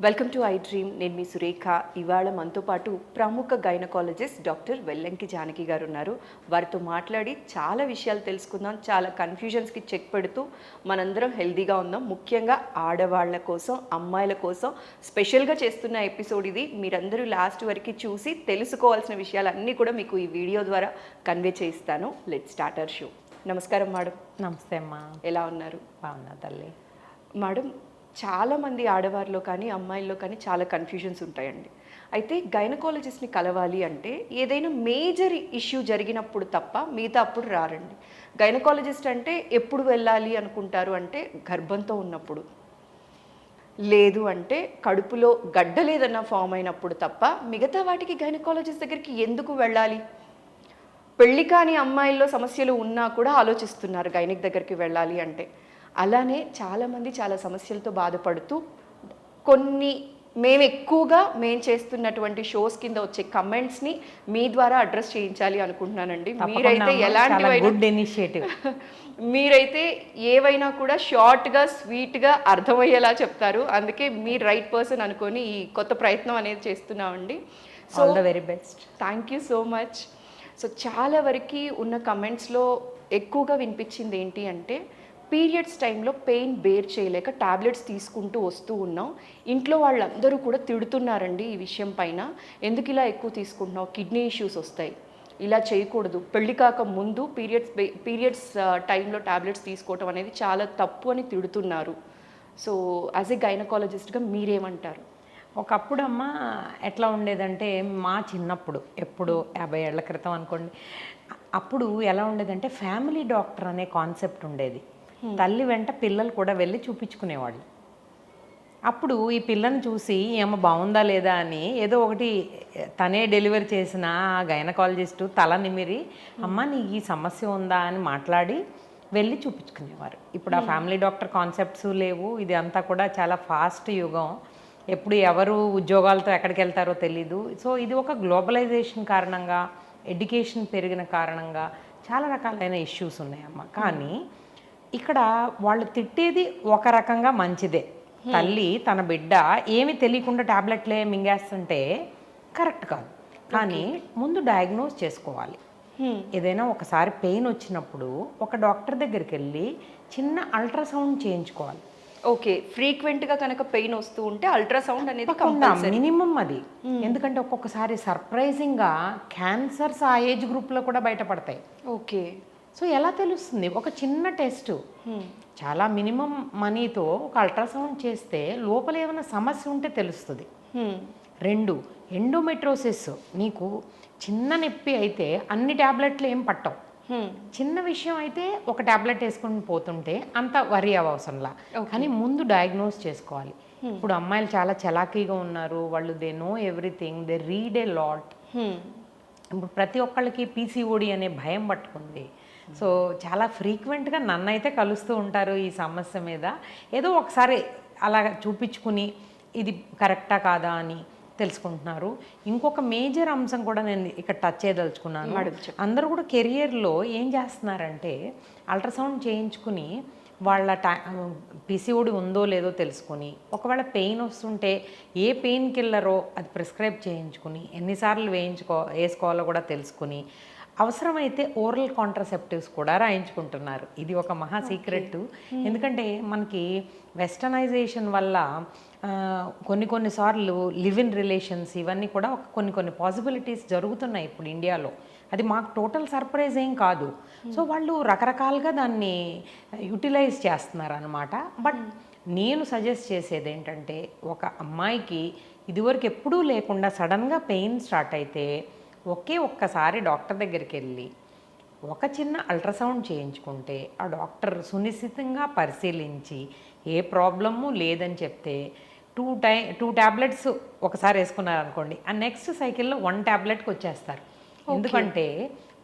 Welcome to I dream. నేను మీ సురేఖ. ఇవాళ మనతో పాటు ప్రముఖ గైనకాలజిస్ట్ డాక్టర్ వెల్లంకి జానకి గారు ఉన్నారు. వారితో మాట్లాడి చాలా విషయాలు తెలుసుకుందాం, చాలా కన్ఫ్యూజన్స్కి చెక్ పెడుతూ మనందరం హెల్తీగా ఉందాం. ముఖ్యంగా ఆడవాళ్ళ కోసం, అమ్మాయిల కోసం స్పెషల్గా చేస్తున్న ఎపిసోడ్ ఇది. మీరందరూ లాస్ట్ వరకు చూసి తెలుసుకోవాల్సిన విషయాలన్నీ కూడా మీకు ఈ వీడియో ద్వారా కన్వే చేయిస్తాను. Let's start our show. నమస్కారం మేడం. నమస్తే అమ్మా. ఎలా ఉన్నారు? బాగున్నా తల్లి. మేడం, చాలామంది ఆడవారిలో కానీ అమ్మాయిల్లో కానీ చాలా కన్ఫ్యూజన్స్ ఉంటాయండి. అయితే గైనకాలజిస్ట్ని కలవాలి అంటే ఏదైనా మేజర్ ఇష్యూ జరిగినప్పుడు తప్ప మిగతా అప్పుడు రారండి. గైనకాలజిస్ట్ అంటే ఎప్పుడు వెళ్ళాలి అనుకుంటారు అంటే గర్భంతో ఉన్నప్పుడు, లేదు అంటే కడుపులో గడ్డలేదన్నా ఫామ్ అయినప్పుడు తప్ప మిగతా వాటికి గైనకాలజిస్ట్ దగ్గరికి ఎందుకు వెళ్ళాలి? పెళ్ళి కాని అమ్మాయిల్లో సమస్యలు ఉన్నా కూడా ఆలోచిస్తున్నారు గైనిక్ దగ్గరికి వెళ్ళాలి అంటే. అలానే చాలామంది చాలా సమస్యలతో బాధపడుతూ మేము చేస్తున్నటువంటి షోస్ కింద వచ్చే కమెంట్స్ని మీ ద్వారా అడ్రస్ చేయించాలి అనుకుంటున్నానండి. మీరైతే మీరైతే ఏవైనా కూడా షార్ట్గా స్వీట్గా అర్థమయ్యేలా చెప్తారు. అందుకే మీరు రైట్ పర్సన్ అనుకొని ఈ కొత్త ప్రయత్నం అనేది చేస్తున్నామండి. So all the very best. Thank you so much. So చాలా వరకు ఉన్న కమెంట్స్లో ఎక్కువగా వినిపించింది ఏంటి అంటే, పీరియడ్స్ టైంలో పెయిన్ బేర్ చేయలేక టాబ్లెట్స్ తీసుకుంటూ వస్తూ ఉన్నాం. ఇంట్లో వాళ్ళందరూ కూడా తిడుతున్నారండి ఈ విషయం పైన. ఎందుకు ఇలా ఎక్కువ తీసుకుంటున్నావు? కిడ్నీ ఇష్యూస్ వస్తాయి, ఇలా చేయకూడదు, పెళ్లి కాక ముందు పీరియడ్స్ టైంలో టాబ్లెట్స్ తీసుకోవటం అనేది చాలా తప్పు అని తిడుతున్నారు. సో యాజ్ ఏ గైనకాలజిస్ట్గా మీరేమంటారు? ఒకప్పుడు అమ్మ ఎట్లా ఉండేదంటే, మా చిన్నప్పుడు ఎప్పుడు 50 ఏళ్ల క్రితం అనుకోండి, అప్పుడు ఎలా ఉండేదంటే ఫ్యామిలీ డాక్టర్ అనే కాన్సెప్ట్ ఉండేది. తల్లి వెంట పిల్లలు కూడా వెళ్ళి చూపించుకునేవాళ్ళు. అప్పుడు ఈ పిల్లని చూసి ఏమో బాగుందా లేదా అని ఏదో ఒకటి తనే డెలివరీ చేసిన గైనకాలజిస్టు తల నిమిరి అమ్మ నీకు ఈ సమస్య ఉందా అని మాట్లాడి వెళ్ళి చూపించుకునేవారు. ఇప్పుడు ఆ ఫ్యామిలీ డాక్టర్ కాన్సెప్ట్స్ లేవు. ఇది అంతా కూడా చాలా ఫాస్ట్ యుగం. ఎప్పుడు ఎవరు ఉద్యోగాలతో ఎక్కడికి వెళ్తారో తెలీదు. సో ఇది ఒక గ్లోబలైజేషన్ కారణంగా, ఎడ్యుకేషన్ పెరిగిన కారణంగా చాలా రకాలైన ఇష్యూస్ ఉన్నాయమ్మ. కానీ ఇక్కడ వాళ్ళు తిట్టేది ఒక రకంగా మంచిదే. తల్లి తన బిడ్డ ఏమి తెలియకుండా టాబ్లెట్లే మింగేస్తుంటే కరెక్ట్ కాదు. కానీ ముందు డయాగ్నోస్ చేసుకోవాలి. ఏదైనా ఒకసారి పెయిన్ వచ్చినప్పుడు ఒక డాక్టర్ దగ్గరికి వెళ్ళి చిన్న అల్ట్రాసౌండ్ చేయించుకోవాలి. ఓకే, ఫ్రీక్వెంట్గా కనుక పెయిన్ వస్తూ ఉంటే అల్ట్రాసౌండ్ అనేది మినిమం అది. ఎందుకంటే ఒక్కొక్కసారి సర్ప్రైజింగ్గా క్యాన్సర్స్ ఆ ఏజ్ గ్రూప్లో కూడా బయటపడతాయి. ఓకే. సో ఎలా తెలుస్తుంది? ఒక చిన్న టెస్ట్, చాలా మినిమం మనీతో ఒక అల్ట్రాసౌండ్ చేస్తే లోపల ఏమైనా సమస్య ఉంటే తెలుస్తుంది. 2, ఎండోమెట్రోసిస్. నీకు చిన్న నొప్పి అయితే అన్ని ట్యాబ్లెట్లు ఏం పట్టవు. చిన్న విషయం అయితే ఒక ట్యాబ్లెట్ వేసుకుని పోతుంటే అంత వరి అవసరంలా. కానీ ముందు డయాగ్నోస్ చేసుకోవాలి. ఇప్పుడు అమ్మాయిలు చాలా చలాకీగా ఉన్నారు. వాళ్ళు they know everything, they read a lot. ఇప్పుడు ప్రతి ఒక్కళ్ళకి పీసీఓడి అనే భయం పట్టుకుంది. సో చాలా ఫ్రీక్వెంట్గా నన్నైతే కలుస్తూ ఉంటారు ఈ సమస్య మీద. ఏదో ఒకసారి అలా చూపించుకుని ఇది కరెక్టా కాదా అని తెలుసుకుంటున్నారు. ఇంకొక మేజర్ అంశం కూడా నేను ఇక్కడ టచ్ చేయదలుచుకున్నాను. అందరూ కూడా కెరియర్లో ఏం చేస్తున్నారంటే అల్ట్రాసౌండ్ చేయించుకుని వాళ్ళ పీసీఓడి ఉందో లేదో తెలుసుకుని, ఒకవేళ పెయిన్ వస్తుంటే ఏ పెయిన్ కిల్లరో అది ప్రిస్క్రైబ్ చేయించుకుని ఎన్నిసార్లు వేసుకోవాలో కూడా తెలుసుకుని అవసరమైతే ఓరల్ కాంట్రాసెప్టివ్స్ కూడా రాయించుకుంటున్నారు. ఇది ఒక మహా సీక్రెట్. ఎందుకంటే మనకి వెస్టర్నైజేషన్ వల్ల కొన్నిసార్లు లివ్ ఇన్ రిలేషన్స్ ఇవన్నీ కూడా కొన్ని పాసిబిలిటీస్ జరుగుతున్నాయి ఇప్పుడు ఇండియాలో. అది మాకు టోటల్ సర్ప్రైజ్ ఏం కాదు. సో వాళ్ళు రకరకాలుగా దాన్ని యూటిలైజ్ చేస్తున్నారు అనమాట. బట్ నేను సజెస్ట్ చేసేది ఏంటంటే, ఒక అమ్మాయికి ఇదివరకు ఎప్పుడూ లేకుండా సడన్గా పెయిన్ స్టార్ట్ అయితే ఒక్కసారి డాక్టర్ దగ్గరికి వెళ్ళి ఒక చిన్న అల్ట్రాసౌండ్ చేయించుకుంటే ఆ డాక్టర్ సునిశ్చితంగా పరిశీలించి ఏ ప్రాబ్లము లేదని చెప్తే 2 ట్యాబ్లెట్స్ ఒకసారి వేసుకున్నారనుకోండి, ఆ నెక్స్ట్ సైకిల్లో 1 ట్యాబ్లెట్కి వచ్చేస్తారు. ఎందుకంటే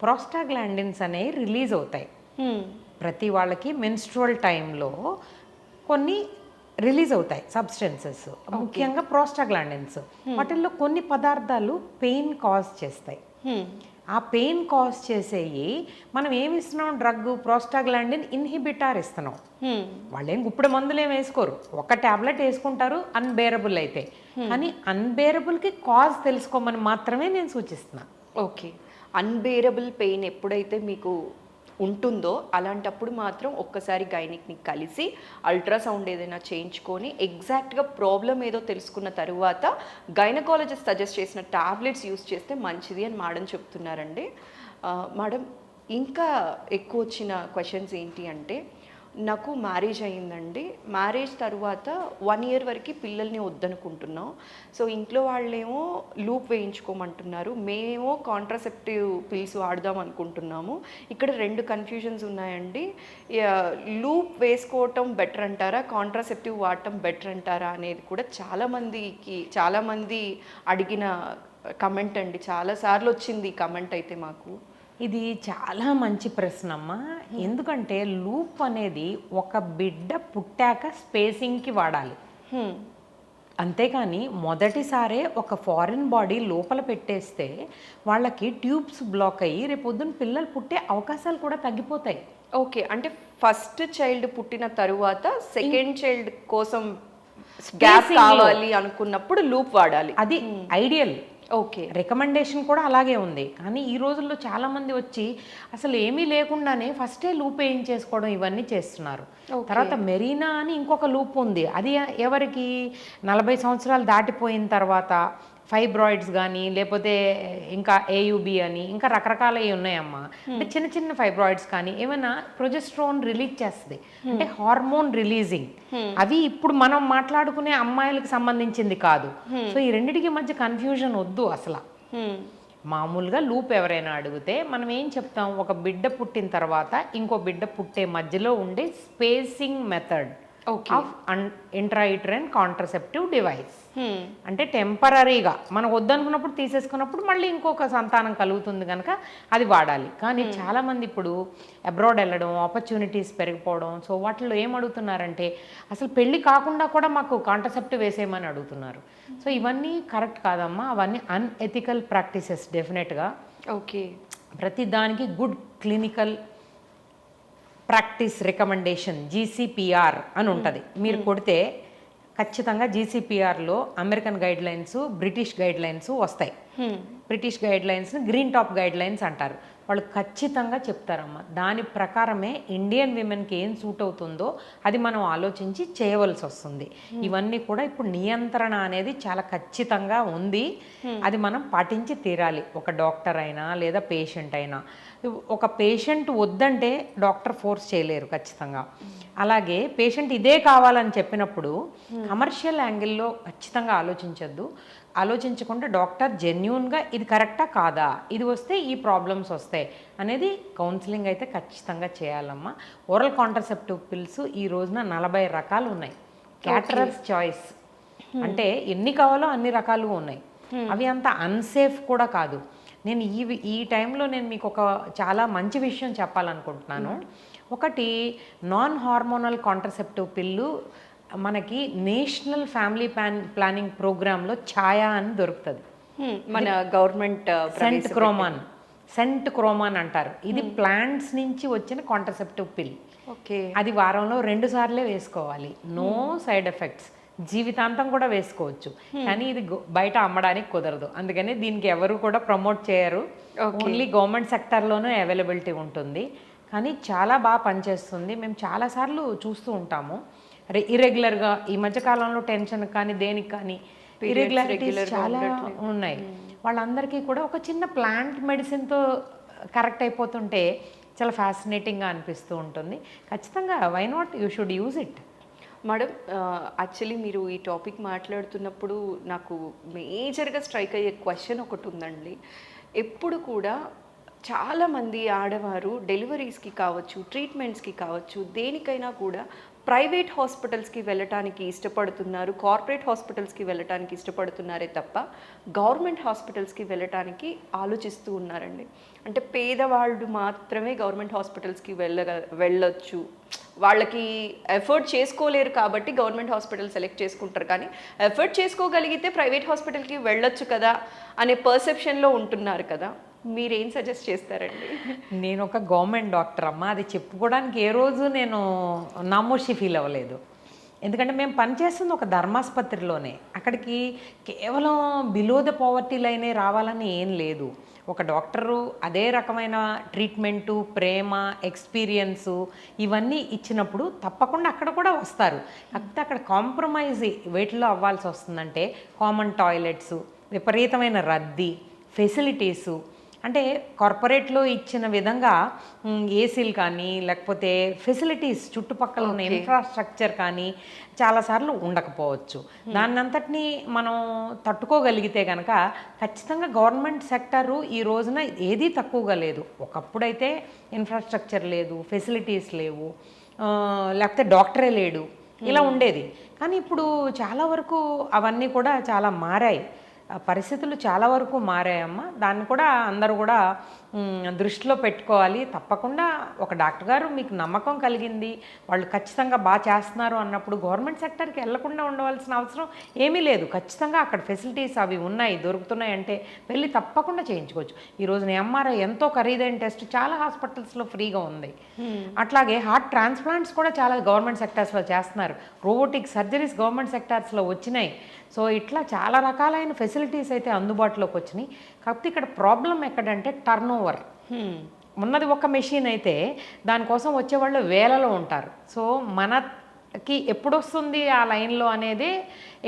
ప్రోస్టాగ్లాండిన్స్ అనేవి రిలీజ్ అవుతాయి. ప్రతి వాళ్ళకి మెన్స్ట్రువల్ టైంలో కొన్ని రిలీజ్ అవుతాయి సబ్స్టెన్సెస్, ముఖ్యంగా ప్రోస్టాగ్లాండిన్స్. వాటిల్లో కొన్ని పదార్థాలు పెయిన్ కాజ్ చేస్తాయి. ఆ పెయిన్ కాజ్ చేసేవి మనం ఏమి ఇస్తున్నాం, డ్రగ్ ప్రోస్టాగ్లాండిన్ ఇన్హిబిటార్ ఇస్తున్నాం. వాళ్ళేం గుప్పుడు మందులు ఏం వేసుకోరు, ఒక ట్యాబ్లెట్ వేసుకుంటారు అన్బేరబుల్ అయితే. కానీ అన్బేరబుల్కి కాజ్ తెలుసుకోమని మాత్రమే నేను సూచిస్తున్నాను. ఓకే. అన్బేరబుల్ పెయిన్ ఎప్పుడైతే మీకు ఉంటుందో అలాంటప్పుడు మాత్రం ఒక్కసారి గైనిక్ని కలిసి అల్ట్రాసౌండ్ ఏదైనా చేయించుకొని ఎగ్జాక్ట్గా ప్రాబ్లం ఏదో తెలుసుకున్న తరువాత గైనకాలజిస్ట్ సజెస్ట్ చేసిన టాబ్లెట్స్ యూస్ చేస్తే మంచిది అని మేడం చెప్తున్నారండి. మేడం, ఇంకా ఎక్కువ వచ్చిన క్వశ్చన్స్ ఏంటి అంటే, నాకు మ్యారేజ్ అయ్యిందండి. మ్యారేజ్ తర్వాత 1 year వరకు పిల్లల్ని వద్దనుకుంటున్నాం. సో ఇంట్లో వాళ్ళేమో లూప్ వేయించుకోమంటున్నారు, మేమేమో కాంట్రాసెప్టివ్ పిల్స్ వాడదాం అనుకుంటున్నాము. ఇక్కడ 2 కన్ఫ్యూజన్స్ ఉన్నాయండి. లూప్ వేసుకోవటం బెటర్ అంటారా, కాంట్రాసెప్టివ్ వాడటం బెటర్ అంటారా అనేది కూడా చాలామంది అడిగిన కమెంట్ అండి. చాలాసార్లు వచ్చింది ఈ కమెంట్ అయితే మాకు. ఇది చాలా మంచి ప్రశ్న అమ్మా. ఎందుకంటే లూప్ అనేది ఒక బిడ్డ పుట్టాక స్పేసింగ్కి వాడాలి, అంతేకాని మొదటిసారే ఒక ఫారిన్ బాడీ లోపల పెట్టేస్తే వాళ్ళకి ట్యూబ్స్ బ్లాక్ అయ్యి రేపొద్దున పిల్లలు పుట్టే అవకాశాలు కూడా తగ్గిపోతాయి. ఓకే, అంటే ఫస్ట్ చైల్డ్ పుట్టిన తరువాత సెకండ్ చైల్డ్ కోసం గ్యాప్ కావాలి అనుకున్నప్పుడు లూప్ వాడాలి, అది ఐడియల్. ఓకే, రికమెండేషన్ కూడా అలాగే ఉంది. కానీ ఈ రోజుల్లో చాలామంది వచ్చి అసలు ఏమీ లేకుండానే ఫస్టే లూప్ వేయించేసుకోవడం ఇవన్నీ చేస్తున్నారు. తర్వాత మెరీనా అని ఇంకొక లూప్ ఉంది. అది ఎవరికి 40 సంవత్సరాలు దాటిపోయిన తర్వాత ఫైబ్రాయిడ్స్ కానీ లేకపోతే ఇంకా ఏయుబి అని ఇంకా రకరకాలవి ఉన్నాయమ్మా. అంటే చిన్న చిన్న ఫైబ్రాయిడ్స్ కానీ ఏమైనా ప్రొజెస్ట్రోన్ రిలీజ్ చేస్తుంది, అంటే హార్మోన్ రిలీజింగ్. అవి ఇప్పుడు మనం మాట్లాడుకునే అమ్మాయిలకు సంబంధించింది కాదు. సో ఈ రెండిటికి మధ్య కన్ఫ్యూజన్ వద్దు అసలు. మామూలుగా లూప్ ఎవరైనా అడిగితే మనం ఏం చెప్తాం, ఒక బిడ్డ పుట్టిన తర్వాత ఇంకో బిడ్డ పుట్టే మధ్యలో ఉండే spacing method of intrauterine contraceptive device. అంటే టెంపరీగా మనం వద్దనుకున్నప్పుడు తీసేసుకున్నప్పుడు మళ్ళీ ఇంకొక సంతానం కలుగుతుంది కనుక అది వాడాలి. కానీ చాలామంది ఇప్పుడు అబ్రాడ్ వెళ్ళడం, ఆపర్చునిటీస్ పెరిగిపోవడం, సో వాటిలో ఏం అడుగుతున్నారంటే అసలు పెళ్ళి కాకుండా కూడా మాకు కాంట్రసెప్టివ్ వేసేయమని అడుగుతున్నారు. సో ఇవన్నీ కరెక్ట్ కాదమ్మా, అవన్నీ అన్ఎథికల్ ప్రాక్టీసెస్ డెఫినెట్గా. ఓకే, ప్రతి దానికి గుడ్ క్లినికల్ ప్రాక్టీస్ రికమెండేషన్ జీసీపీఆర్ అని ఉంటుంది. మీరు కొడితే ఖచ్చితంగా జీసీపీఆర్లో అమెరికన్ గైడ్లైన్స్, బ్రిటిష్ గైడ్లైన్స్ వస్తాయి. బ్రిటిష్ గైడ్లైన్స్ని గ్రీన్ టాప్ గైడ్లైన్స్ అంటారు. వాళ్ళు ఖచ్చితంగా చెప్తారమ్మా. దాని ప్రకారమే ఇండియన్ విమెన్కి ఏం సూట్ అవుతుందో అది మనం ఆలోచించి చేయవలసి వస్తుంది. ఇవన్నీ కూడా ఇప్పుడు నియంత్రణ అనేది చాలా ఖచ్చితంగా ఉంది, అది మనం పాటించి తీరాలి. ఒక డాక్టర్ అయినా లేదా పేషెంట్ అయినా. ఒక పేషెంట్ వద్దంటే డాక్టర్ ఫోర్స్ చేయలేరు ఖచ్చితంగా. అలాగే పేషెంట్ ఇదే కావాలని చెప్పినప్పుడు కమర్షియల్ యాంగిల్లో ఖచ్చితంగా ఆలోచించొద్దు. ఆలోచించకుండా డాక్టర్ జెన్యూన్గా ఇది కరెక్టా కాదా, ఇది వస్తే ఈ ప్రాబ్లమ్స్ వస్తాయి అనేది కౌన్సిలింగ్ అయితే ఖచ్చితంగా చేయాలమ్మా. ఓరల్ కాంట్రసెప్టివ్ పిల్స్ ఈ రోజున 40 రకాలు ఉన్నాయి. క్యాటరర్స్ చాయిస్ అంటే ఎన్ని కావాలో అన్ని రకాలు ఉన్నాయి. అవి అంత అన్సేఫ్ కూడా కాదు. నేను ఈ టైంలో నేను మీకు ఒక చాలా మంచి విషయం చెప్పాలనుకుంటున్నాను. ఒకటి, నాన్ హార్మోనల్ కాంట్రసెప్టివ్ పిల్లు మనకి నేషనల్ ఫ్యామిలీ ప్లానింగ్ ప్రోగ్రాంలో ఛాయా అని దొరుకుతుంది. మన గవర్నమెంట్ సెంట్ క్రోమాన్ అంటారు. ఇది ప్లాంట్స్ నుంచి వచ్చిన కాంట్రసెప్టివ్ పిల్. ఓకే, అది వారంలో 2 సార్లే వేసుకోవాలి. నో సైడ్ ఎఫెక్ట్స్, జీవితాంతం కూడా వేసుకోవచ్చు. కానీ ఇది బయట అమ్మడానికి కుదరదు, అందుకని దీనికి ఎవరు కూడా ప్రమోట్ చేయరు. ఓన్లీ గవర్నమెంట్ సెక్టర్లోనే అవైలబిలిటీ ఉంటుంది. కానీ చాలా బాగా పనిచేస్తుంది. మేము చాలాసార్లు చూస్తూ ఉంటాము. ఇర్రెగ్యులర్గా ఈ మధ్యకాలంలో టెన్షన్ కానీ దేనికి కానీ ఇర్రెగ్యులారిటీస్ చాలా ఉన్నాయి. వాళ్ళందరికీ కూడా ఒక చిన్న ప్లాంట్ మెడిసిన్తో కరెక్ట్ అయిపోతుంటే చాలా ఫ్యాసినేటింగ్గా అనిపిస్తూ ఉంటుంది. ఖచ్చితంగా why not, you should use it. Madam, actually మీరు ఈ టాపిక్ మాట్లాడుతున్నప్పుడు నాకు మేజర్గా స్ట్రైక్ అయ్యే క్వశ్చన్ ఒకటి ఉందండి. ఎప్పుడు కూడా చాలామంది ఆడవారు డెలివరీస్కి కావచ్చు, ట్రీట్మెంట్స్కి కావచ్చు, దేనికైనా కూడా ప్రైవేట్ హాస్పిటల్స్కి వెళ్ళటానికి ఇష్టపడుతున్నారు, కార్పొరేట్ హాస్పిటల్స్కి వెళ్ళటానికి ఇష్టపడుతున్నారే తప్ప గవర్నమెంట్ హాస్పిటల్స్కి వెళ్ళటానికి ఆలోచిస్తూ ఉన్నారండి. అంటే పేదవాళ్ళు మాత్రమే గవర్నమెంట్ హాస్పిటల్స్కి వెళ్ళొచ్చు, వాళ్ళకి ఎఫర్ట్ చేసుకోలేరు కాబట్టి గవర్నమెంట్ హాస్పిటల్ సెలెక్ట్ చేసుకుంటారు. కానీ ఎఫర్ట్ చేసుకోగలిగితే ప్రైవేట్ హాస్పిటల్కి వెళ్ళొచ్చు కదా అనే పర్సెప్షన్లో ఉంటున్నారు కదా. మీరేం సజెస్ట్ చేస్తారండి? నేను ఒక గవర్నమెంట్ డాక్టర్ అమ్మ, అది చెప్పుకోవడానికి ఏ రోజు నేను నామోషి ఫీల్ అవ్వలేదు. ఎందుకంటే మేము పనిచేస్తుంది ఒక ధర్మాసుపత్రిలోనే. అక్కడికి కేవలం బిలో ద పావర్టీ లైనే రావాలని ఏం లేదు. ఒక డాక్టరు అదే రకమైన ట్రీట్మెంటు, ప్రేమ, ఎక్స్పీరియన్సు ఇవన్నీ ఇచ్చినప్పుడు తప్పకుండా అక్కడ కూడా వస్తారు. కాకపోతే అక్కడ కాంప్రమైజ్ వేటిలో అవ్వాల్సి వస్తుందంటే కామన్ టాయిలెట్స్, విపరీతమైన రద్దీ, ఫెసిలిటీసు. అంటే కార్పొరేట్లో ఇచ్చిన విధంగా ఏసీలు కానీ లేకపోతే ఫెసిలిటీస్ చుట్టుపక్కల ఉన్న ఇన్ఫ్రాస్ట్రక్చర్ కానీ చాలాసార్లు ఉండకపోవచ్చు. దాన్ని అంతటినీ మనం తట్టుకోగలిగితే కనుక ఖచ్చితంగా గవర్నమెంట్ సెక్టరు ఈ రోజున ఏదీ తక్కువగా లేదు. ఒకప్పుడైతే ఇన్ఫ్రాస్ట్రక్చర్ లేదు, ఫెసిలిటీస్ లేవు, లేకపోతే డాక్టరే లేడు, ఇలా ఉండేది. కానీ ఇప్పుడు చాలా వరకు అవన్నీ కూడా చాలా మారాయి. పరిస్థితులు చాలా వరకు మారాయమ్మ. దాన్ని కూడా అందరూ కూడా దృష్టిలో పెట్టుకోవాలి. తప్పకుండా ఒక డాక్టర్ గారు మీకు నమ్మకం కలిగింది, వాళ్ళు ఖచ్చితంగా బాగా చేస్తున్నారు అన్నప్పుడు గవర్నమెంట్ సెక్టర్కి వెళ్లకుండా ఉండవలసిన అవసరం ఏమీ లేదు. ఖచ్చితంగా అక్కడ ఫెసిలిటీస్ అవి ఉన్నాయి, దొరుకుతున్నాయి అంటే వెళ్ళి తప్పకుండా చేయించుకోవచ్చు. ఈ రోజున ఎంఆర్ఐ ఎంతో ఖరీదైన టెస్ట్ చాలా హాస్పిటల్స్లో ఫ్రీగా ఉంది. అట్లాగే హార్ట్ ట్రాన్స్ప్లాంట్స్ కూడా చాలా గవర్నమెంట్ సెక్టార్స్లో చేస్తున్నారు. రోబోటిక్ సర్జరీస్ గవర్నమెంట్ సెక్టార్స్లో వచ్చినాయి. సో ఇట్లా చాలా రకాలైన ఫెసిలిటీస్ అయితే అందుబాటులోకి వచ్చినాయి. కాకపోతే ఇక్కడ ప్రాబ్లం ఎక్కడంటే టర్న్ ఓవర్. ఉన్నది ఒక మెషిన్ అయితే దానికోసం వచ్చేవాళ్ళు వేలలో ఉంటారు. సో మనకి ఎప్పుడు వస్తుంది ఆ లైన్లో అనేది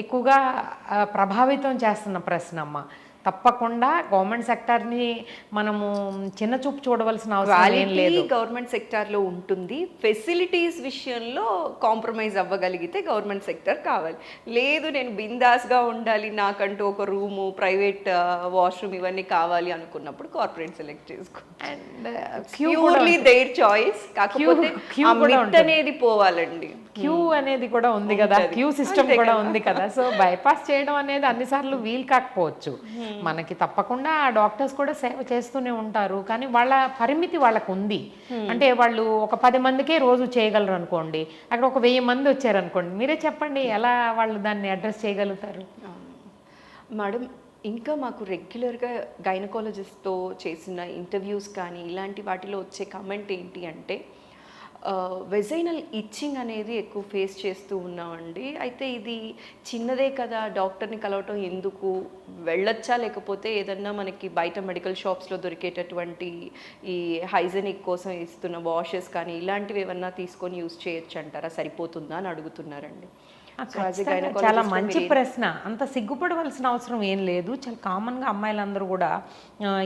ఎక్కువగా ప్రభావితం చేస్తున్న ప్రశ్న అమ్మ. తప్పకుండా గవర్నమెంట్ సెక్టార్ని మనము చిన్న చూపు చూడవలసిన అవసరం ఏం లేదు. గవర్నమెంట్ సెక్టార్లో ఉంటుంది. ఫెసిలిటీస్ విషయంలో కాంప్రమైజ్ అవ్వగలిగితే గవర్నమెంట్ సెక్టర్ కావాలి. లేదు నేను బిందాస్గా ఉండాలి, నాకంటూ ఒక రూము, ప్రైవేట్ వాష్రూమ్ ఇవన్నీ కావాలి అనుకున్నప్పుడు కార్పొరేట్ సెలెక్ట్ చేసుకో. And purely their choice. కాకపోతే అనేది పోవాలండి. క్యూ అనేది కూడా ఉంది కదా, క్యూ సిస్టమ్ కూడా ఉంది కదా. సో బైపాస్ చేయడం అనేది అన్నిసార్లు వీలు కాకపోవచ్చు. మనకి తప్పకుండా ఆ డాక్టర్స్ కూడా సేవ చేస్తూనే ఉంటారు. కానీ వాళ్ళ పరిమితి వాళ్ళకు ఉంది. అంటే వాళ్ళు ఒక 10 మందికే రోజు చేయగలరు అనుకోండి, అక్కడ ఒక 1000 మంది వచ్చారనుకోండి, మీరే చెప్పండి ఎలా వాళ్ళు దాన్ని అడ్రస్ చేయగలుగుతారు? మేడం, ఇంకా మాకు రెగ్యులర్గా గైనకాలజిస్ట్తో చేసిన ఇంటర్వ్యూస్ కానీ ఇలాంటి వాటిలో వచ్చే కమెంట్ ఏంటి అంటే వెజైనల్ ఇచ్చింగ్ అనేది ఎక్కువ ఫేస్ చేస్తూ ఉన్నామండి. అయితే ఇది చిన్నదే కదా, డాక్టర్ని కలవటం ఎందుకు, వెళ్ళొచ్చా, లేకపోతే ఏదన్నా మనకి బయట మెడికల్ షాప్స్లో దొరికేటటువంటి ఈ హైజెనిక్ కోసం ఇస్తున్న వాషెస్ కానీ ఇలాంటివి ఏమన్నా తీసుకొని యూజ్ చేయొచ్చు అంటారా, సరిపోతుందా అని అడుగుతున్నారండి. చాలా మంచి ప్రశ్న. అంత సిగ్గుపడవలసిన అవసరం ఏం లేదు. చాలా కామన్గా అమ్మాయిలందరూ కూడా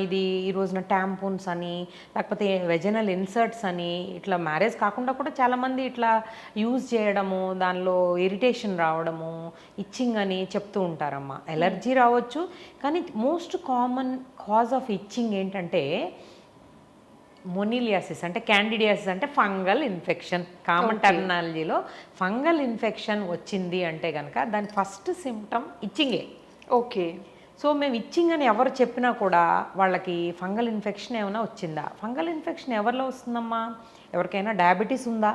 ఇది ఈ రోజున ట్యాంపూన్స్ అని లేకపోతే వెజనల్ ఇన్సర్ట్స్ అని ఇట్లా మ్యారేజ్ కాకుండా కూడా చాలామంది ఇట్లా యూజ్ చేయడము, దానిలో ఇరిటేషన్ రావడము, ఇచ్చింగ్ అని చెప్తూ ఉంటారమ్మా. ఎలర్జీ రావచ్చు, కానీ most common cause of itching ఏంటంటే మొనిలియాసిస్ అంటే క్యాండిడియాసిస్ అంటే ఫంగల్ ఇన్ఫెక్షన్. కామన్ టెర్మినాలజీలో ఫంగల్ ఇన్ఫెక్షన్ వచ్చింది అంటే కనుక దాని ఫస్ట్ సిమ్టమ్ ఇచ్చింగే. ఓకే. సో మేము ఇచ్చింగ్ అని ఎవరు చెప్పినా కూడా వాళ్ళకి ఫంగల్ ఇన్ఫెక్షన్ ఏమైనా వచ్చిందా, ఫంగల్ ఇన్ఫెక్షన్ ఎవరిలో వస్తుందమ్మా, ఎవరికైనా డయాబెటీస్ ఉందా,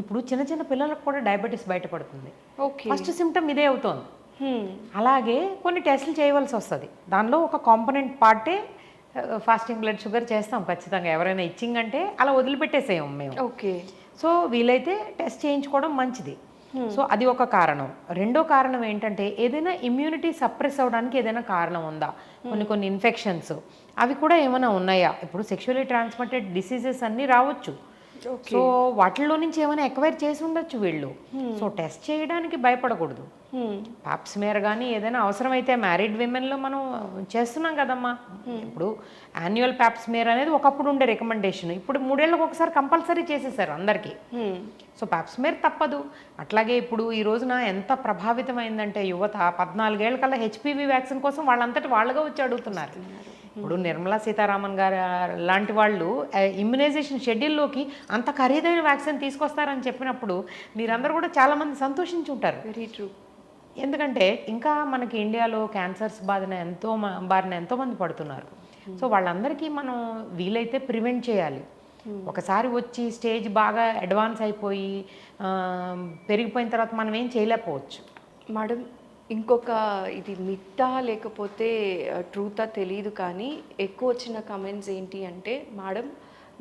ఇప్పుడు చిన్న చిన్న పిల్లలకు కూడా డయాబెటీస్ బయటపడుతుంది. ఫస్ట్ సిమ్టమ్ ఇదే అవుతుంది. అలాగే కొన్ని టెస్టులు చేయవలసి వస్తుంది. దానిలో ఒక కాంపోనెంట్ పార్టే ఫాస్టింగ్ బ్లడ్ షుగర్ చేస్తాం ఖచ్చితంగా. ఎవరైనా ఇచ్చింగ్ అంటే అలా వదిలిపెట్టేసేయం మేము. ఓకే. సో వీలైతే టెస్ట్ చేయించుకోవడం మంచిది. సో అది ఒక కారణం. రెండో కారణం ఏంటంటే ఏదైనా ఇమ్యూనిటీ సప్రెస్ అవ్వడానికి ఏదైనా కారణం ఉందా, కొన్ని ఇన్ఫెక్షన్స్ అవి కూడా ఏమైనా ఉన్నాయా. ఇప్పుడు సెక్షువల్లీ ట్రాన్స్మిటెడ్ డిసీజెస్ అన్నీ రావచ్చు. సో వాటిల్లో నుంచి ఏమైనా ఎక్వైర్ చేసి ఉండొచ్చు వీళ్ళు. సో టెస్ట్ చేయడానికి భయపడకూడదు. పాప్స్మేర్ కానీ ఏదైనా అవసరమైతే మ్యారీడ్ విమెన్లో మనం చేస్తున్నాం కదమ్మా. ఇప్పుడు యాన్యువల్ పాప్స్మేర్ అనేది ఒకప్పుడు ఉండే రికమెండేషన్, ఇప్పుడు 3 ఏళ్ళకి ఒకసారి కంపల్సరీ చేసేసారు అందరికీ. సో పాప్స్మేర్ తప్పదు. అట్లాగే ఇప్పుడు ఈ రోజున ఎంత ప్రభావితమైందంటే యువత 14 ఏళ్ళ కల్లా హెచ్పివి వ్యాక్సిన్ కోసం వాళ్ళంతటి వాళ్ళుగా వచ్చి అడుగుతున్నారు. ఇప్పుడు నిర్మలా సీతారామన్ గారు లాంటి వాళ్ళు ఇమ్యునైజేషన్ షెడ్యూల్లోకి అంత ఖరీదైన వ్యాక్సిన్ తీసుకొస్తారని చెప్పినప్పుడు మీరందరూ కూడా చాలామంది సంతోషించి ఉంటారు. Very true. ఎందుకంటే ఇంకా మనకి ఇండియాలో క్యాన్సర్స్ బారిన ఎంతోమంది పడుతున్నారు. సో వాళ్ళందరికీ మనం వీలైతే ప్రివెంట్ చేయాలి. ఒకసారి వచ్చి స్టేజ్ బాగా అడ్వాన్స్ అయిపోయి పెరిగిపోయిన తర్వాత మనం ఏం చేయలేకపోవచ్చు. మేడం, ఇంకొక ఇది మిత్తా లేకపోతే ట్రూతా తెలీదు కానీ ఎక్కువ వచ్చిన కమెంట్స్ ఏంటి అంటే, మేడం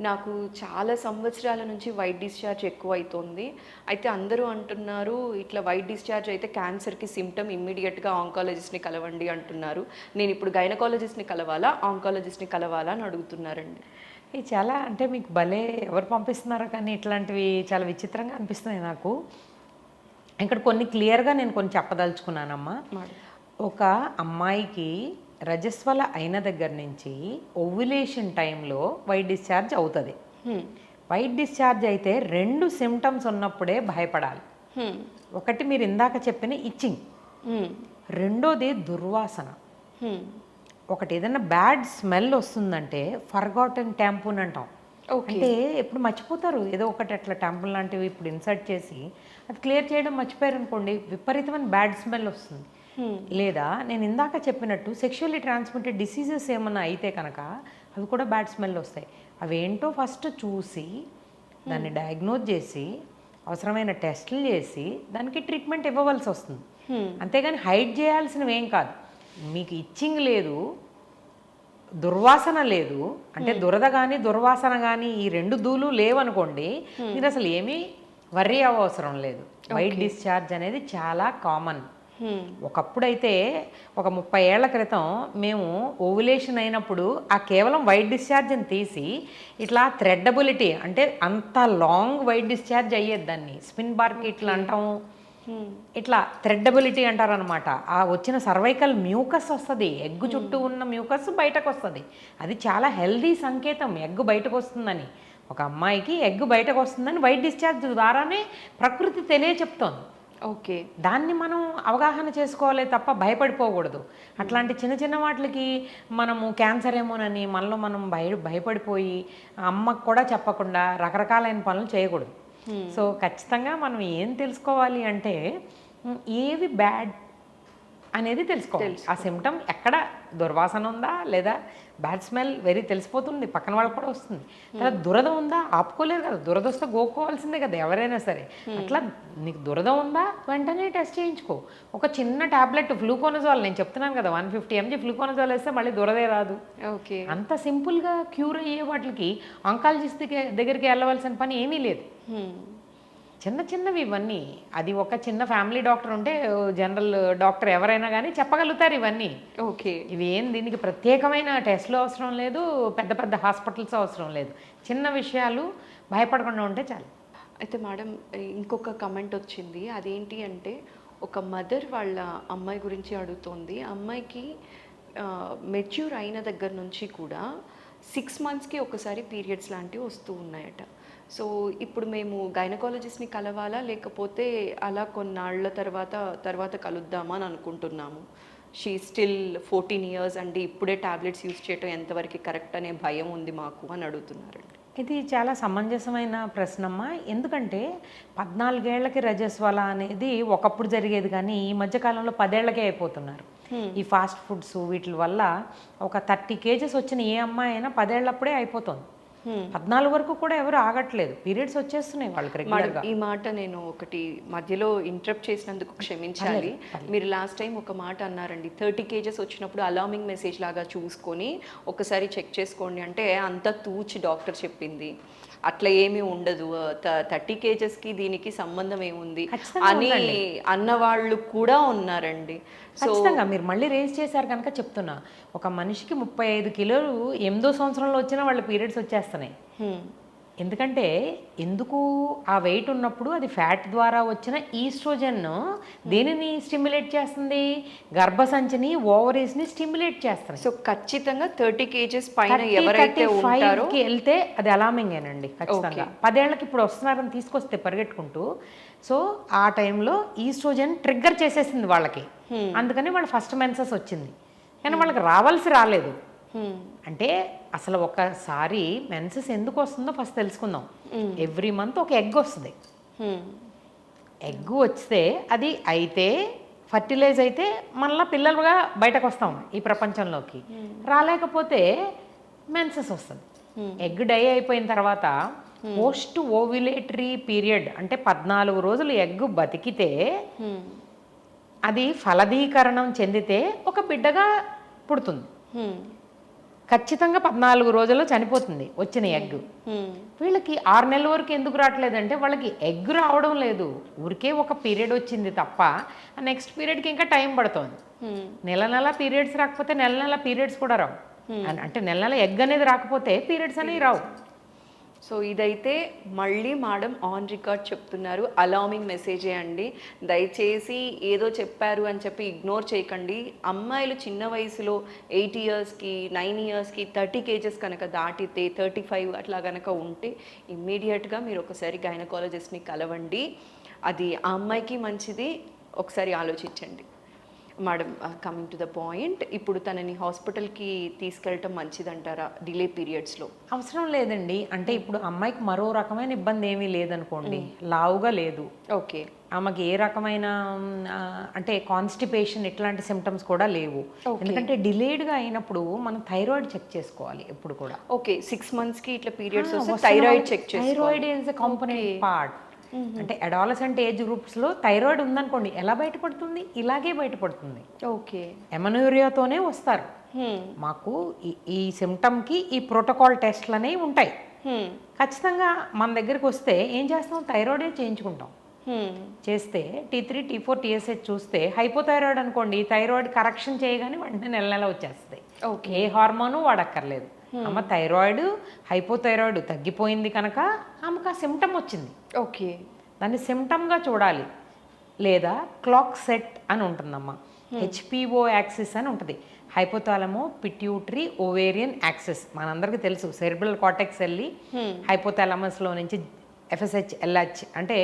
నాకు చాలా సంవత్సరాల నుంచి వైట్ డిశ్చార్జ్ ఎక్కువ అవుతుంది. అయితే అందరూ అంటున్నారు ఇట్లా వైట్ డిశ్చార్జ్ అయితే క్యాన్సర్కి సిమ్టమ్ ఇమ్మీడియట్గా ఆంకాలజిస్ట్ని కలవండి అంటున్నారు. నేను ఇప్పుడు గైనకాలజిస్ట్ని కలవాలా ఆంకాలజిస్ట్ని కలవాలా అని అడుగుతున్నారండి. ఇది చాలా అంటే మీకు భలే ఎవరు పంపిస్తున్నారో కానీ ఇట్లాంటివి చాలా విచిత్రంగా అనిపిస్తున్నాయి నాకు. ఇక్కడ కొన్ని క్లియర్గా నేను కొన్ని చెప్పదలుచుకున్నానమ్మా. ఒక అమ్మాయికి రజస్వల అయిన దగ్గర నుంచి ఓవ్యులేషన్ టైంలో వైట్ డిశ్చార్జ్ అవుతుంది. వైట్ డిశ్చార్జ్ అయితే 2 సిమ్టమ్స్ ఉన్నప్పుడే భయపడాలి. ఒకటి మీరు ఇందాక చెప్పిన ఇచ్చింగ్, రెండోది దుర్వాసన. ఒకటి ఏదైనా బ్యాడ్ స్మెల్ వస్తుందంటే ఫర్గాటన్ ట్యాంపూన్ అంటాం. అంటే ఎప్పుడు మర్చిపోతారు ఏదో ఒకటి అట్లా ట్యాంపూన్ లాంటివి ఇప్పుడు ఇన్సర్ట్ చేసి అది క్లియర్ చేయడం మర్చిపోయారు అనుకోండి, విపరీతమైన బ్యాడ్ స్మెల్ వస్తుంది. లేదా నేను ఇందాక చెప్పినట్టు సెక్షువల్లీ ట్రాన్స్మిటెడ్ డిసీజెస్ ఏమన్నా అయితే కనుక అవి కూడా బ్యాడ్ స్మెల్ వస్తాయి. అవి ఏంటో ఫస్ట్ చూసి దాన్ని డయాగ్నోజ్ చేసి అవసరమైన టెస్టులు చేసి దానికి ట్రీట్మెంట్ ఇవ్వవలసి వస్తుంది. అంతేగాని హైడ్ చేయాల్సినవి ఏం కాదు. మీకు ఇచ్చింగ్ లేదు, దుర్వాసన లేదు అంటే దురద కానీ దుర్వాసన కానీ ఈ 2 దూలు లేవనుకోండి, మీరు అసలు ఏమీ వర్రీ అవసరం లేదు. వైట్ డిశ్చార్జ్ అనేది చాలా కామన్. ఒకప్పుడైతే ఒక 30 ఏళ్ల క్రితం మేము ఓవులేషన్ అయినప్పుడు ఆ కేవలం వైట్ డిశ్చార్జ్ని తీసి ఇట్లా థ్రెడబిలిటీ అంటే అంత లాంగ్ వైట్ డిశ్చార్జ్ అయ్యేది, దాన్ని స్పిన్ బార్కిట్లు అంటాము. ఇట్లా థ్రెడబిలిటీ అంటారనమాట. ఆ వచ్చిన సర్వైకల్ మ్యూకస్ వస్తుంది, ఎగ్గు చుట్టూ ఉన్న మ్యూకస్ బయటకు వస్తుంది. అది చాలా హెల్దీ సంకేతం ఎగ్గు బయటకు వస్తుందని. ఒక అమ్మాయికి ఎగ్గు బయటకు వస్తుందని వైట్ డిశ్చార్జ్ ద్వారానే ప్రకృతి తెలియచెప్తోంది. ఓకే, దాన్ని మనం అవగాహన చేసుకోవాలి తప్ప భయపడిపోకూడదు. అట్లాంటి చిన్న చిన్న వాటికి మనము క్యాన్సర్ ఏమోనని మనలో మనం భయపడిపోయి అమ్మకు కూడా చెప్పకుండా రకరకాలైన పనులు చేయకూడదు. సో ఖచ్చితంగా మనం ఏం తెలుసుకోవాలి అంటే ఏవి బ్యాడ్ అనేది తెలుసుకోవాలి. ఆ సిమ్టమ్ ఎక్కడ దుర్వాసన ఉందా లేదా బ్యాడ్ స్మెల్ వెరీ తెలిసిపోతుంది, పక్కన వాళ్ళకి కూడా వస్తుంది. తర్వాత దురద ఉందా ఆపుకోలేదు కదా, దురద వస్తే గోక్కోవాల్సిందే కదా ఎవరైనా సరే. అట్లా నీకు దురద ఉందా వెంటనే టెస్ట్ చేయించుకో. ఒక చిన్న టాబ్లెట్ ఫ్లూకోనజాల్, నేను చెప్తున్నాను కదా 150 mg ఫ్లూకోనజాల్ వేస్తే మళ్ళీ దురదే రాదు. ఓకే, అంత సింపుల్గా క్యూర్ అయ్యే వాటికి ఆంకాలజిస్ట్ దగ్గరికి వెళ్ళవలసిన పని ఏమీ లేదు. చిన్న చిన్నవి ఇవన్నీ. అది ఒక చిన్న ఫ్యామిలీ డాక్టర్ ఉంటే జనరల్ డాక్టర్ ఎవరైనా కానీ చెప్పగలుగుతారు ఇవన్నీ. ఓకే, ఇవి ఏం దీనికి ప్రత్యేకమైన టెస్ట్లు అవసరం లేదు, పెద్ద పెద్ద హాస్పిటల్స్ అవసరం లేదు. చిన్న విషయాలు భయపడకుండా ఉంటే చాలు. అయితే మేడం ఇంకొక కమెంట్ వచ్చింది. అదేంటి అంటే ఒక మదర్ వాళ్ళ అమ్మాయి గురించి అడుగుతోంది. అమ్మాయికి మెచ్యూర్ అయిన దగ్గర నుంచి కూడా 6 monthsకి ఒకసారి పీరియడ్స్ లాంటివి వస్తూ ఉన్నాయట. సో ఇప్పుడు మేము గైనకాలజిస్ట్ని కలవాలా లేకపోతే అలా కొన్నాళ్ళ తర్వాత కలుద్దామా అని అనుకుంటున్నాము. షీ స్టిల్ 14 years అండి, ఇప్పుడే టాబ్లెట్స్ యూజ్ చేయటం ఎంతవరకు కరెక్ట్ అనే భయం ఉంది మాకు అని అడుగుతున్నారండి. ఇది చాలా సమంజసమైన ప్రశ్నమ్మ. ఎందుకంటే 14 ఏళ్లకి రజస్వల అనేది ఒకప్పుడు జరిగేది, కానీ ఈ మధ్యకాలంలో 10 ఏళ్లకే అయిపోతున్నారు. ఈ ఫాస్ట్ ఫుడ్స్ వీటి వల్ల ఒక 30 kgs వచ్చిన ఏ అమ్మాయి అయినా 10 ఏళ్ళప్పుడే అయిపోతుంది. 14 వరకు కూడా ఎవరు ఆగట్లేదు, పీరియడ్స్ వచ్చేస్తున్నాయి వాళ్ళకి రెగ్యులర్గా. ఈ మాట నేను ఒకటి మధ్యలో ఇంటరప్ట్ చేసినందుకు క్షమించాలి. మీరు లాస్ట్ టైం ఒక మాట అన్నారండి, 30 kgs వచ్చినప్పుడు అలార్మింగ్ మెసేజ్ లాగా చూసుకొని ఒకసారి చెక్ చేసుకోండి అంటే అంతా తూచి డాక్టర్ చెప్పింది. అట్లా ఏమీ ఉండదు, 30 kgsకి దీనికి సంబంధం ఏముంది అని అన్నవాళ్ళు కూడా ఉన్నారండి. ఖచ్చితంగా మీరు మళ్ళీ రేస్ చేశారు కనుక చెప్తున్నా, ఒక మనిషికి 35 కిలోలు 8వ సంవత్సరంలో వచ్చినా వాళ్ళ పీరియడ్స్ వచ్చేస్తున్నాయి. ఎందుకంటే ఎందుకు ఆ వెయిట్ ఉన్నప్పుడు అది ఫ్యాట్ ద్వారా వచ్చిన ఈస్ట్రోజన్ దేనిని స్టిమ్యులేట్ చేస్తుంది, గర్భసంచిని ఓవరీస్ని స్టిమ్యులేట్ చేస్తుంది. సో ఖచ్చితంగా 30 kgs పైన ఎవరైతే ఉంటారో వెళ్తే అది అలార్మింగేనండి. ఖచ్చితంగా 10 ఏళ్ళకి ఇప్పుడు వస్తున్నారని తీసుకొస్తే పరిగెట్టుకుంటూ, సో ఆ టైంలో ఈస్ట్రోజన్ ట్రిగ్గర్ చేసేసింది వాళ్ళకి. అందుకని వాళ్ళ ఫస్ట్ మెన్సెస్ వచ్చింది, కానీ వాళ్ళకి రాలేదు. అంటే అసలు ఒకసారి మెన్సెస్ ఎందుకు వస్తుందో ఫస్ట్ తెలుసుకుందాం. ఎవ్రీ మంత్ ఒక ఎగ్ వస్తుంది. ఎగ్ వస్తే అది అయితే ఫర్టిలైజ్ అయితే మళ్ళీ పిల్లలుగా బయటకు వస్తాం ఈ ప్రపంచంలోకి. రాలేకపోతే మెన్సెస్ వస్తుంది. ఎగ్ డై అయిపోయిన తర్వాత పోస్ట్ ఓవ్యులేటరీ పీరియడ్ అంటే 14 రోజులు ఎగ్ బతికితే అది ఫలదీకరణం చెందితే ఒక బిడ్డగా పుడుతుంది. ఖచ్చితంగా 14 రోజుల్లో చనిపోతుంది వచ్చిన ఎగ్. వీళ్ళకి 6 నెలల వరకు ఎందుకు రావట్లేదంటే వాళ్ళకి ఎగ్ రావడం లేదు, ఊరికే ఒక పీరియడ్ వచ్చింది తప్ప నెక్స్ట్ పీరియడ్కి ఇంకా టైం పడుతుంది. నెల నెల పీరియడ్స్ రాకపోతే నెల నెల పీరియడ్స్ కూడా రావు. అంటే నెల నెల ఎగ్ అనేది రాకపోతే పీరియడ్స్ అనేవి రావు. సో ఇదైతే మళ్ళీ మేడం ఆన్ రికార్డ్ చెప్తున్నారు, అలార్మింగ్ మెసేజే అండి. దయచేసి ఏదో చెప్పారు అని చెప్పి ఇగ్నోర్ చేయకండి. అమ్మాయిలు చిన్న వయసులో 8 ఇయర్స్కి 9 ఇయర్స్కి 30 కేజెస్ కనుక దాటితే 35 అట్లా కనుక ఉంటే ఇమ్మీడియట్గా మీరు ఒకసారి గైనకాలజిస్ట్ని కలవండి. అది ఆ అమ్మాయికి మంచిది, ఒకసారి ఆలోచించండి. Madam coming to the point, ఇప్పుడు తనని హాస్పిటల్కి తీసుకెళ్ళటం మంచిదంటారా డిలే పీరియడ్స్లో? అవసరం లేదండి. అంటే ఇప్పుడు అమ్మాయికి మరో రకమైన ఇబ్బంది ఏమీ లేదనుకోండి, లావుగా లేదు, ఓకే, ఆమెకి ఏ రకమైన అంటే కాన్స్టిపేషన్ ఇట్లాంటి సిమ్టమ్స్ కూడా లేవు. ఎందుకంటే డిలేడ్గా అయినప్పుడు మనం థైరాయిడ్ చెక్ చేసుకోవాలి ఎప్పుడు కూడా. ఓకే, 6 monthsకి ఇట్లా పీరియడ్స్ వస్తే థైరాయిడ్ చెక్ చేసుకోవాలి. Thyroid is a component part. అంటే అడాలసెంట్ ఏజ్ గ్రూప్స్లో థైరాయిడ్ ఉందనుకోండి, ఎలా బయటపడుతుంది? ఇలాగే బయటపడుతుంది. ఓకే, ఎమనూరియాతోనే వస్తారు. మాకు ఈ సిమ్టమ్కి ఈ ప్రోటోకాల్ టెస్ట్లు అనేవి ఉంటాయి. ఖచ్చితంగా మన దగ్గరికి వస్తే ఏం చేస్తాం? థైరాయిడే చేయించుకుంటాం. చేస్తే T3 T4 TSH చూస్తే హైపోథైరాయిడ్ అనుకోండి, థైరాయిడ్ కరెక్షన్ చేయగానే వెంటనే నెల నెల వచ్చేస్తాయి. ఏ హార్మోను వాడక్కర్లేదు. అమ్మ థైరాయిడ్ హైపోథైరాయిడ్ తగ్గిపోయింది కనుక ఆమెకు ఆ సిమ్టమ్ వచ్చింది. ఓకే, దాన్ని సిమ్టమ్గా చూడాలి. లేదా క్లాక్ సెట్ అని ఉంటుందమ్మా, HPO యాక్సిస్ అని ఉంటుంది. హైపోథాలమో పిట్యూటరీ ఓవేరియన్ యాక్సిస్ మనందరికీ తెలుసు. సెరిబ్రల్ కార్టెక్స్ వెళ్ళి హైపోథాలమస్లో నుంచి FSH LH అంటే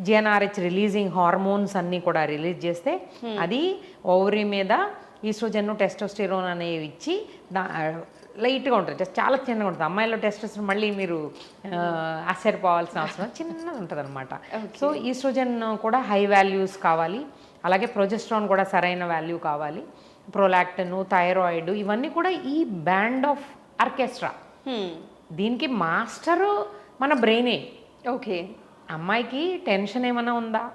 GnRH రిలీజింగ్ హార్మోన్స్ అన్నీ కూడా రిలీజ్ చేస్తే అది ఓవరీ మీద ఈస్ట్రోజన్ టెస్టోస్టెరోన్ అనేవి ఇచ్చి లైట్గా ఉంటుంది. జస్ట్ చాలా చిన్నగా ఉంటుంది. అమ్మాయిలో టెస్టోస్టెరోన్ మళ్ళీ మీరు ఆశ్చర్యపోవాల్సిన అవసరం, చిన్నది ఉంటుంది అనమాట. సో ఈస్ట్రోజన్ కూడా హై వాల్యూస్ కావాలి, అలాగే ప్రొజెస్ట్రాన్ కూడా సరైన వాల్యూ కావాలి, ప్రొలాక్టిన్, థైరాయిడ్ ఇవన్నీ కూడా ఈ బ్యాండ్ ఆఫ్ ఆర్కెస్ట్రా. దీనికి మాస్టరు మన బ్రెయినే. ఓకే, అమ్మాయికి టెన్షన్ ఏమైనా ఉందా,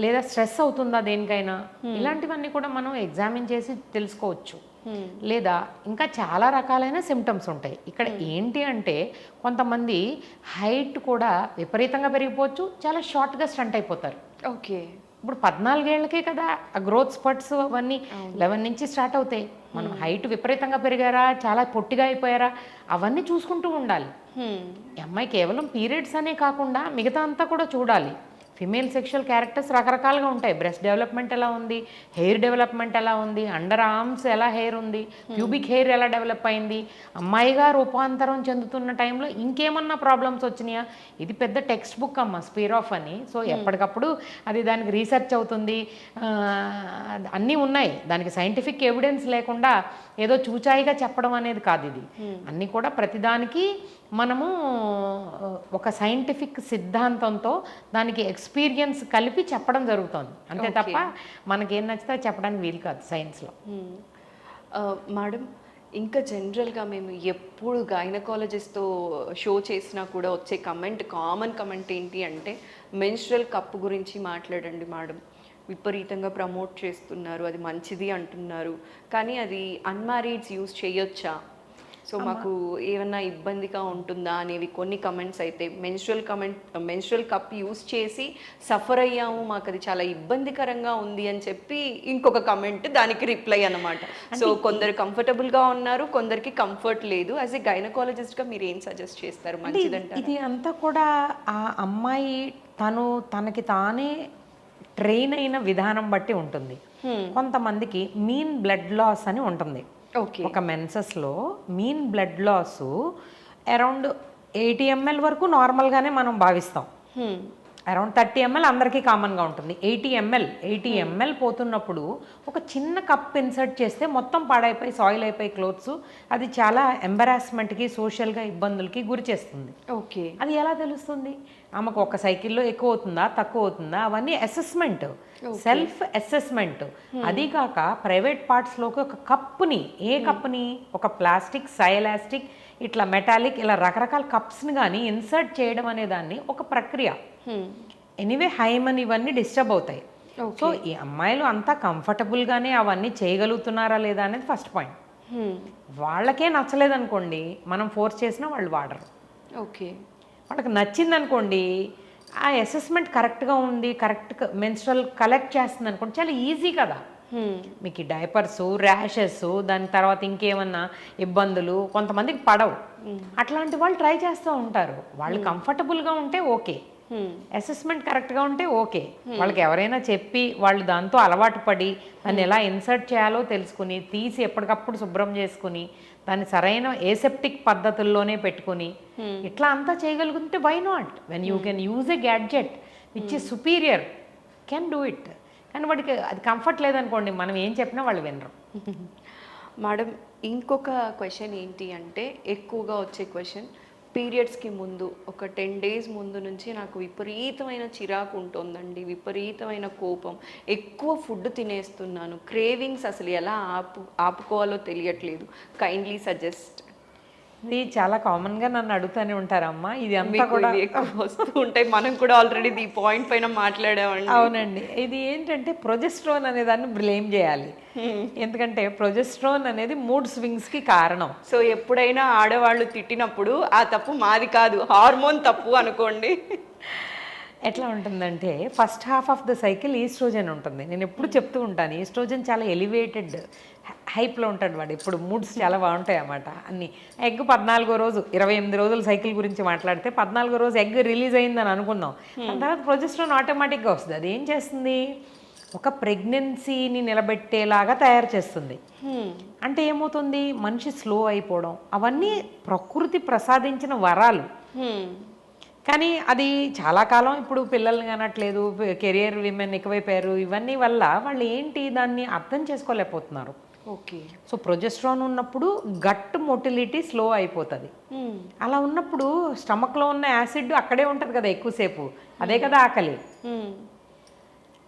లేదా స్ట్రెస్ అవుతుందా దేనికైనా, ఇలాంటివన్నీ కూడా మనం ఎగ్జామిన్ చేసి తెలుసుకోవచ్చు. లేదా ఇంకా చాలా రకాలైన సిమ్టమ్స్ ఉంటాయి. ఇక్కడ ఏంటి అంటే కొంతమంది హైట్ కూడా విపరీతంగా పెరిగిపోవచ్చు, చాలా షార్ట్గా స్టంట్ అయిపోతారు. ఓకే, ఇప్పుడు 14 ఏళ్ళకే కదా ఆ గ్రోత్ స్పర్ట్స్ అవన్నీ 11 నుంచి స్టార్ట్ అవుతాయి. మనం హైట్ విపరీతంగా పెరిగారా, చాలా పొట్టిగా అయిపోయారా, అవన్నీ చూసుకుంటూ ఉండాలి. ఈ అమ్మాయి కేవలం పీరియడ్స్ అనే కాకుండా మిగతా అంతా కూడా చూడాలి. ఫిమేల్ సెక్షువల్ క్యారెక్టర్స్ రకరకాలుగా ఉంటాయి. బ్రెస్ట్ డెవలప్మెంట్ ఎలా ఉంది, హెయిర్ డెవలప్మెంట్ ఎలా ఉంది, అండర్ ఆర్మ్స్ ఎలా హెయిర్ ఉంది, ప్యూబిక్ హెయిర్ ఎలా డెవలప్ అయింది, అమ్మాయిగా రూపాంతరం చెందుతున్న టైంలో ఇంకేమన్నా ప్రాబ్లమ్స్ వచ్చినాయా. ఇది పెద్ద టెక్స్ట్ బుక్ అమ్మ, స్పీర్ ఆఫ్ అని. సో ఎప్పటికప్పుడు అది దానికి రీసెర్చ్ అవుతుంది, అన్నీ ఉన్నాయి. దానికి సైంటిఫిక్ ఎవిడెన్స్ లేకుండా ఏదో చూచాయిగా చెప్పడం అనేది కాదు ఇది. అన్నీ కూడా ప్రతిదానికి మనము ఒక సైంటిఫిక్ సిద్ధాంతంతో దానికి ఎక్స్పీరియన్స్ కలిపి చెప్పడం జరుగుతుంది అంతే తప్ప మనకేం నచ్చితే చెప్పడానికి వీలు కాదు సైన్స్లో. మేడం, ఇంకా జనరల్గా మేము ఎప్పుడు గైనకాలజిస్ట్తో షో చేసినా కూడా వచ్చే కామన్ కమెంట్ ఏంటి అంటే మెన్స్ట్రల్ కప్ గురించి మాట్లాడండి మేడం, విపరీతంగా ప్రమోట్ చేస్తున్నారు, అది మంచిది అంటున్నారు, కానీ అది అన్మ్యారీడ్స్ యూజ్ చేయొచ్చా, సో మాకు ఏమన్నా ఇబ్బందిగా ఉంటుందా అనేవి కొన్ని కమెంట్స్ అయితే. మెన్స్ట్రల్ కప్ యూస్ చేసి సఫర్ అయ్యాము, మాకు అది చాలా ఇబ్బందికరంగా ఉంది అని చెప్పి ఇంకొక కమెంట్ దానికి రిప్లై అన్నమాట. సో కొందరు కంఫర్టబుల్గా ఉన్నారు, కొందరికి కంఫర్ట్ లేదు. యాజ్ ఏ గైనకాలజిస్ట్గా మీరు ఏం సజెస్ట్ చేస్తారు, మంచిదంటారు? ఇది అంతా కూడా ఆ అమ్మాయి తనకి తానే ట్రైన్ అయిన విధానం బట్టి ఉంటుంది. కొంతమందికి మీన్ బ్లడ్ లాస్ అని ఉంటుంది. ఒక మెన్సెస్లో mean blood loss around 80 ml వరకు నార్మల్గానే మనం భావిస్తాం. అరౌండ్ 30 ml అందరికీ కామన్గా ఉంటుంది. 80 ml పోతున్నప్పుడు ఒక చిన్న కప్ ఇన్సర్ట్ చేస్తే మొత్తం పాడైపోయి సాయిల్ అయిపోయి క్లోత్స్, అది చాలా ఎంబరాస్మెంట్కి సోషల్గా ఇబ్బందులకి గురి చేస్తుంది. ఓకే, అది ఎలా తెలుస్తుంది? ఆమెకు ఒక సైకిల్లో ఎక్కువ అవుతుందా తక్కువ అవుతుందా అవన్నీ అసెస్మెంట్, సెల్ఫ్ అసెస్మెంట్. అది కాక ప్రైవేట్ పార్ట్స్లోకి ఒక కప్ని, ఏ కప్ని, ఒక ప్లాస్టిక్, సైలాస్టిక్, ఇట్లా మెటాలిక్, ఇలా రకరకాల కప్స్ని కానీ ఇన్సర్ట్ చేయడం అనే దాన్ని ఒక ప్రక్రియ. ఎనీవే హైమన్ ఇవన్నీ డిస్టర్బ్ అవుతాయి. Okay. సో ఈ అమ్మాయిలు అంతా కంఫర్టబుల్గానే అవన్నీ చేయగలుగుతున్నారా లేదా అనేది ఫస్ట్ పాయింట్. వాళ్ళకే నచ్చలేదనుకోండి, మనం ఫోర్స్ చేసినా వాళ్ళు వాడరు. ఓకే. వాళ్ళకి నచ్చిందనుకోండి, ఆ అసెస్మెంట్ కరెక్ట్గా ఉంది, కరెక్ట్ మెన్స్ట్రల్ కలెక్ట్ చేస్తుంది అనుకోండి, చాలా ఈజీ కదా. మీకు ఈ డైపర్స్, ర్యాషెస్, దాని తర్వాత ఇంకేమన్నా ఇబ్బందులు కొంతమందికి పడవు. అట్లాంటి వాళ్ళు ట్రై చేస్తూ ఉంటారు. వాళ్ళు కంఫర్టబుల్గా ఉంటే ఓకే, అసెస్మెంట్ కరెక్ట్గా ఉంటే ఓకే. వాళ్ళకి ఎవరైనా చెప్పి వాళ్ళు దాంతో అలవాటు పడి దాన్ని ఎలా ఇన్సర్ట్ చేయాలో తెలుసుకుని తీసి ఎప్పటికప్పుడు శుభ్రం చేసుకుని దాన్ని సరైన ఏసెప్టిక్ పద్ధతుల్లోనే పెట్టుకుని ఇట్లా అంతా చేయగలుగుతుంటే why not? When you can use a gadget which is superior, can do it. కానీ వాడికి అది కంఫర్ట్ లేదనుకోండి, మనం ఏం చెప్పినా వాళ్ళు వినరు. మేడం, ఇంకొక క్వశ్చన్ ఏంటి అంటే, ఎక్కువగా వచ్చే క్వశ్చన్, పీరియడ్స్కి ముందు ఒక 10 days ముందు నుంచి నాకు విపరీతమైన చిరాకు ఉంటుందండి, విపరీతమైన కోపం, ఎక్కువ ఫుడ్ తినేస్తున్నాను, క్రేవింగ్స్ అసలు ఎలా ఆపుకోవాలో తెలియట్లేదు, కైండ్లీ సజెస్ట్. ఇది చాలా కామన్గా నన్ను అడుగుతూనే ఉంటారమ్మా. ఇది అంతా కూడా ఎక్కువ వస్తూ ఉంటాయి. మనం కూడా ఆల్రెడీ ఈ పాయింట్ పైన మాట్లాడామండి. అవునండి. ఇది ఏంటంటే ప్రొజెస్ట్రోన్ అనే దాన్ని బ్లేమ్ చేయాలి. ఎందుకంటే ప్రొజెస్ట్రోన్ అనేది మూడ్ స్వింగ్స్కి కారణం. సో ఎప్పుడైనా ఆడవాళ్ళు తిట్టినప్పుడు ఆ తప్పు మాది కాదు, హార్మోన్ తప్పు అనుకోండి. ఎట్లా ఉంటుందంటే first half of the cycle estrogen ఉంటుంది. నేను ఎప్పుడు చెప్తూ ఉంటాను, ఈస్ట్రోజన్ చాలా ఎలివేటెడ్ హైప్లో ఉంటాడు వాడు. ఇప్పుడు మూడ్స్ చాలా బాగుంటాయి అన్నమాట. అన్ని ఎగ్ 14వ రోజు, 28 రోజుల సైకిల్ గురించి మాట్లాడితే 14వ రోజు ఎగ్ రిలీజ్ అయిందని అనుకుందాం. దాని తర్వాత ప్రొజెస్ట్రాన్ ఆటోమేటిక్గా వస్తుంది. అది ఏం చేస్తుంది, ఒక ప్రెగ్నెన్సీని నిలబెట్టేలాగా తయారు చేస్తుంది. అంటే ఏమవుతుంది, మనిషి స్లో అయిపోవడం, అవన్నీ ప్రకృతి ప్రసాదించిన వరాలు. కానీ అది చాలా కాలం ఇప్పుడు పిల్లల్ని కనట్లేదు, కెరియర్ విమెన్ ఎక్కువైపోయారు, ఇవన్నీ వల్ల వాళ్ళు ఏంటి దాన్ని అర్థం చేసుకోలేకపోతున్నారు. ఓకే. సో ప్రొజెస్ట్రాన్ ఉన్నప్పుడు గట్ మొటిలిటీ స్లో అయిపోతుంది. అలా ఉన్నప్పుడు స్టమక్లో ఉన్న యాసిడ్ అక్కడే ఉంటుంది కదా ఎక్కువసేపు, అదే కదా ఆకలి.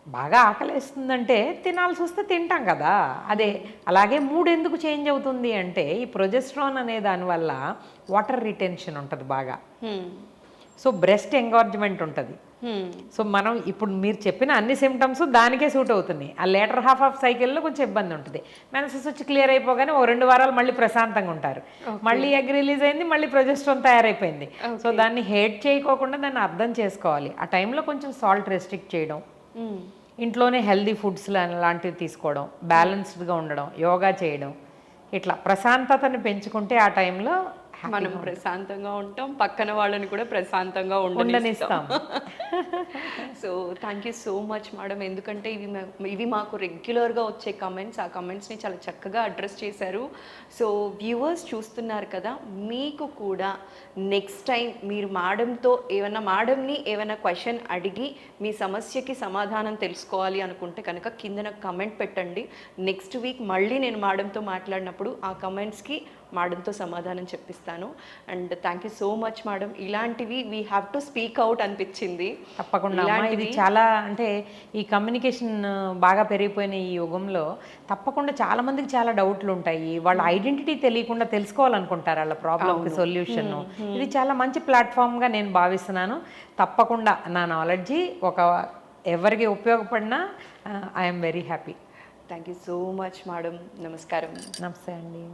బాగా ఆకలిస్తుందంటే తినాల్సి వస్తే తింటాం కదా, అదే. అలాగే మూడ్ ఎందుకు చేంజ్ అవుతుంది అంటే ఈ ప్రొజెస్ట్రాన్ అనే దానివల్ల వాటర్ రిటెన్షన్ ఉంటుంది బాగా. సో బ్రెస్ట్ ఎంగార్జ్మెంట్ ఉంటుంది. సో మనం ఇప్పుడు మీరు చెప్పిన అన్ని సిమ్టమ్స్ దానికే సూట్ అవుతున్నాయి. ఆ లేటర్ హాఫ్ ఆఫ్ సైకిల్లో కొంచెం ఇబ్బంది ఉంటుంది. మెన్సెస్ వచ్చి క్లియర్ అయిపోగానే ఓ 2 వారాలు మళ్ళీ ప్రశాంతంగా ఉంటారు. మళ్ళీ ఎగ్ రిలీజ్ అయింది, మళ్ళీ ప్రొజెస్ట్రాన్ తయారైపోయింది. సో దాన్ని హేట్ చేయకోకుండా దాన్ని అర్థం చేసుకోవాలి. ఆ టైంలో కొంచెం సాల్ట్ రెస్ట్రిక్ట్ చేయడం, ఇంట్లోనే హెల్దీ ఫుడ్స్ లాంటివి తీసుకోవడం, బ్యాలెన్స్డ్గా ఉండడం, యోగా చేయడం, ఇట్లా ప్రశాంతతని పెంచుకుంటే ఆ టైంలో మనం ప్రశాంతంగా ఉంటాం, పక్కన వాళ్ళని కూడా ప్రశాంతంగా ఉండనిస్తాం. So thank you so much madam. ఎందుకంటే ఇవి మాకు రెగ్యులర్గా వచ్చే కమెంట్స్, ఆ కమెంట్స్ని చాలా చక్కగా అడ్రస్ చేశారు. సో వ్యూవర్స్ చూస్తున్నారు కదా, మీకు కూడా నెక్స్ట్ టైం మీరు మేడంని ఏమైనా క్వశ్చన్ అడిగి మీ సమస్యకి సమాధానం తెలుసుకోవాలి అనుకుంటే కనుక కింద నాకు కమెంట్ పెట్టండి. నెక్స్ట్ వీక్ మళ్ళీ నేను మేడంతో మాట్లాడినప్పుడు ఆ కమెంట్స్కి మేడంతో సమాధానం చెప్పిస్తాను. And thank you so much madam. ఇలాంటివి we have to speak out అనిపించింది. తప్పకుండా ఇది చాలా, అంటే ఈ కమ్యూనికేషన్ బాగా పెరిగిపోయిన ఈ యుగంలో తప్పకుండా చాలా మందికి చాలా డౌట్లు ఉంటాయి. వాళ్ళ ఐడెంటిటీ తెలియకుండా తెలుసుకోవాలనుకుంటారు వాళ్ళ ప్రాబ్లంకి సొల్యూషన్. ఇది చాలా మంచి ప్లాట్ఫామ్గా నేను భావిస్తున్నాను. తప్పకుండా నా నాలెడ్జి ఎవరికి ఉపయోగపడినా I'm very happy. Thank you so much madam. నమస్కారం. నమస్తే అండి.